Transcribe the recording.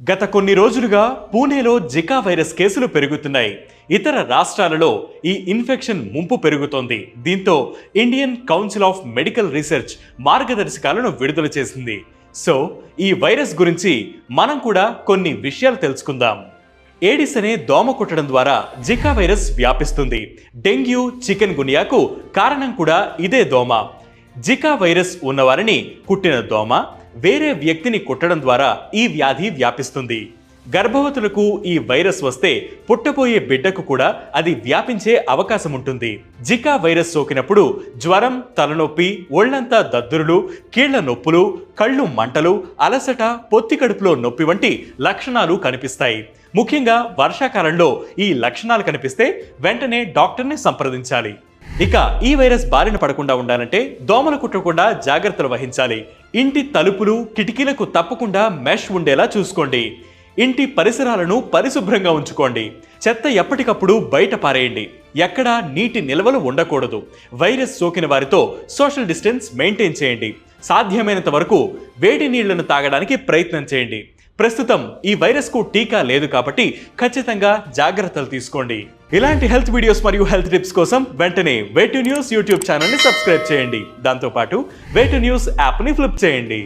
గత కొన్ని రోజులుగా పూణేలో జికా వైరస్ కేసులు పెరుగుతున్నాయి. ఇతర రాష్ట్రాలలో ఈ ఇన్ఫెక్షన్ ముంపు పెరుగుతోంది. దీంతో Indian council of medical research మార్గదర్శకాలను విడుదల చేసింది. సో ఈ వైరస్ గురించి మనం కూడా కొన్ని విషయాలు తెలుసుకుందాం. ఏడిస్ అనే దోమ కుట్టడం ద్వారా జికా వైరస్ వ్యాపిస్తుంది. డెంగ్యూ, చికెన్ గున్యాకు కారణం కూడా ఇదే దోమ. జికా వైరస్ ఉన్నవారిని కుట్టిన దోమ వేరే వ్యక్తిని కుట్టడం ద్వారా ఈ వ్యాధి వ్యాపిస్తుంది. గర్భవతులకు ఈ వైరస్ వస్తే పుట్టబోయే బిడ్డకు కూడా అది వ్యాపించే అవకాశం ఉంటుంది. జికా వైరస్ సోకినప్పుడు జ్వరం, తలనొప్పి, ఒళ్లంతా దద్దురులు, కీళ్ల నొప్పులు, కళ్ళు మంటలు, అలసట, పొత్తి కడుపులో నొప్పి వంటి లక్షణాలు కనిపిస్తాయి. ముఖ్యంగా వర్షాకాలంలో ఈ లక్షణాలు కనిపిస్తే వెంటనే డాక్టర్ని సంప్రదించాలి. ఇక ఈ వైరస్ బారిన పడకుండా ఉండాలంటే దోమలు కుట్టకుండా జాగ్రత్తలు వహించాలి. ఇంటి తలుపులు, కిటికీలకు తప్పకుండా మెష్ ఉండేలా చూసుకోండి. ఇంటి పరిసరాలను పరిశుభ్రంగా ఉంచుకోండి. చెత్త ఎప్పటికప్పుడు బయట పారేయండి. ఎక్కడా నీటి నిల్వలు ఉండకూడదు. వైరస్ సోకిన వారితో సోషల్ డిస్టెన్స్ మెయింటైన్ చేయండి. సాధ్యమైనంత వరకు వేడి నీళ్లను తాగడానికి ప్రయత్నం చేయండి. ప్రస్తుతం ఈ వైరస్ కు టీకా లేదు కాబట్టి ఖచ్చితంగా జాగ్రత్తలు తీసుకోండి. ఇలాంటి హెల్త్ వీడియోస్ మరియు హెల్త్ టిప్స్ కోసం వెంటనే వే2న్యూస్ యూట్యూబ్ ఛానల్ ని సబ్స్క్రైబ్ చేయండి. దాంతోపాటు వే2న్యూస్ యాప్ ని ఫ్లిప్ చేయండి.